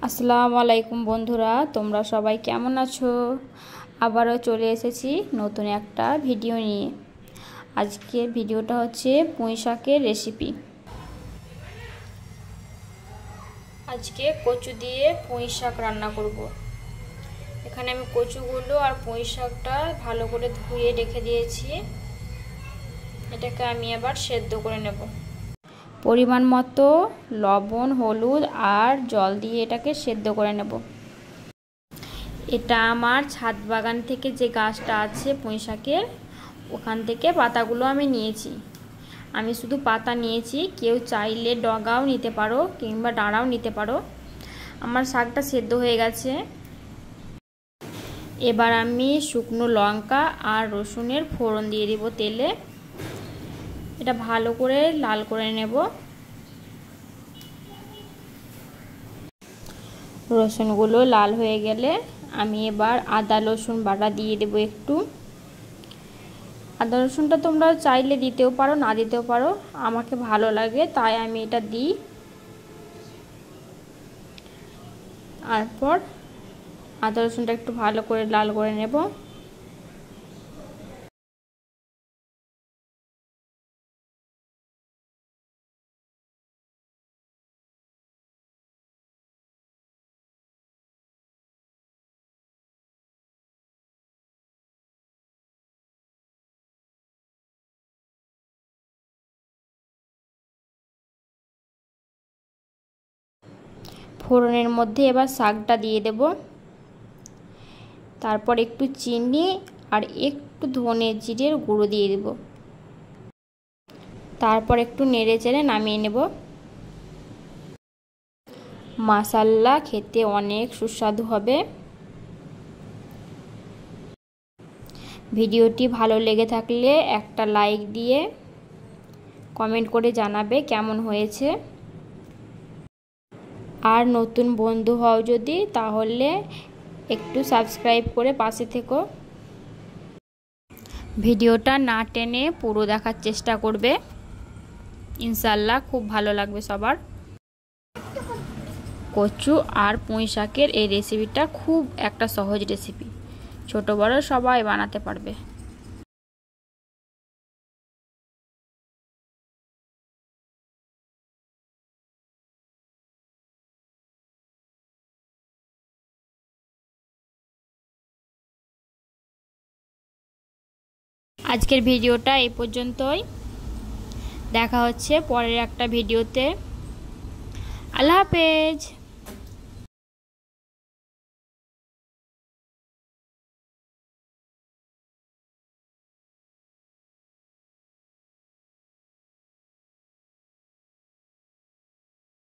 আসসালামু আলাইকুম বন্ধুরা, তোমরা সবাই কেমন আছো? আবারও চলে এসেছি নতুন একটা ভিডিও নিয়ে। আজকে ভিডিওটা হচ্ছে পুঁই শাকের রেসিপি। আজকে কচু দিয়ে পুঁই শাক রান্না করব। এখানে আমি কচুগুলো আর পুঁই শাকটা ভালো করে ধুয়ে রেখে দিয়েছি। এটাকে আমি আবার সেদ্ধ করে নেব। পরিমাণ মতো লবণ, হলুদ আর জল দিয়ে এটাকে সেদ্ধ করে নেব। এটা আমার ছাদ বাগান থেকে যে গাছটা আছে পুঁই শাকের, ওখান থেকে পাতাগুলো আমি নিয়েছি। আমি শুধু পাতা নিয়েছি, কেউ চাইলে ডগাও নিতে পারো কিংবা ডাঁড়াও নিতে পারো। আমার শাকটা সেদ্ধ হয়ে গেছে। এবার আমি শুকনো লঙ্কা আর রসুনের ফোড়ন দিয়ে দেব তেলে। এটা ভালো করে লাল করে নেব। রসুনগুলো লাল হয়ে গেলে আমি এবার আদা রসুন বাটা দিয়ে দেব একটু। আদা রসুনটা তোমরা চাইলে দিতেও পারো, না দিতেও পারো। আমাকে ভালো লাগে তাই আমি এটা দিই। তারপর আদা রসুনটা একটু ভালো করে লাল করে নেব। ফোড়নের মধ্যে এবার শাকটা দিয়ে দেব। তারপর একটু চিনি আর একটু ধনে জিরের গুঁড়ো দিয়ে দেব। তারপর একটু নেড়ে চেড়ে নামিয়ে নেব। মাশাআল্লাহ, খেতে অনেক সুস্বাদু হবে। ভিডিওটি ভালো লেগে থাকলে একটা লাইক দিয়ে কমেন্ট করে জানাবে কেমন হয়েছে। আর নতুন বন্ধু হও যদি, তাহলে একটু সাবস্ক্রাইব করে পাশে থেকো। ভিডিওটা না টেনে পুরো দেখার চেষ্টা করবে, ইনশাআল্লাহ খুব ভালো লাগবে সবার। কচু আর পুঁই শাকের এই রেসিপিটা খুব একটা সহজ রেসিপি, ছোট বড় সবাই বানাতে পারবে। আজকের ভিডিওটা এই পর্যন্তই। দেখা হচ্ছে পরের একটা ভিডিওতে। আল্লাহ হাফেজ।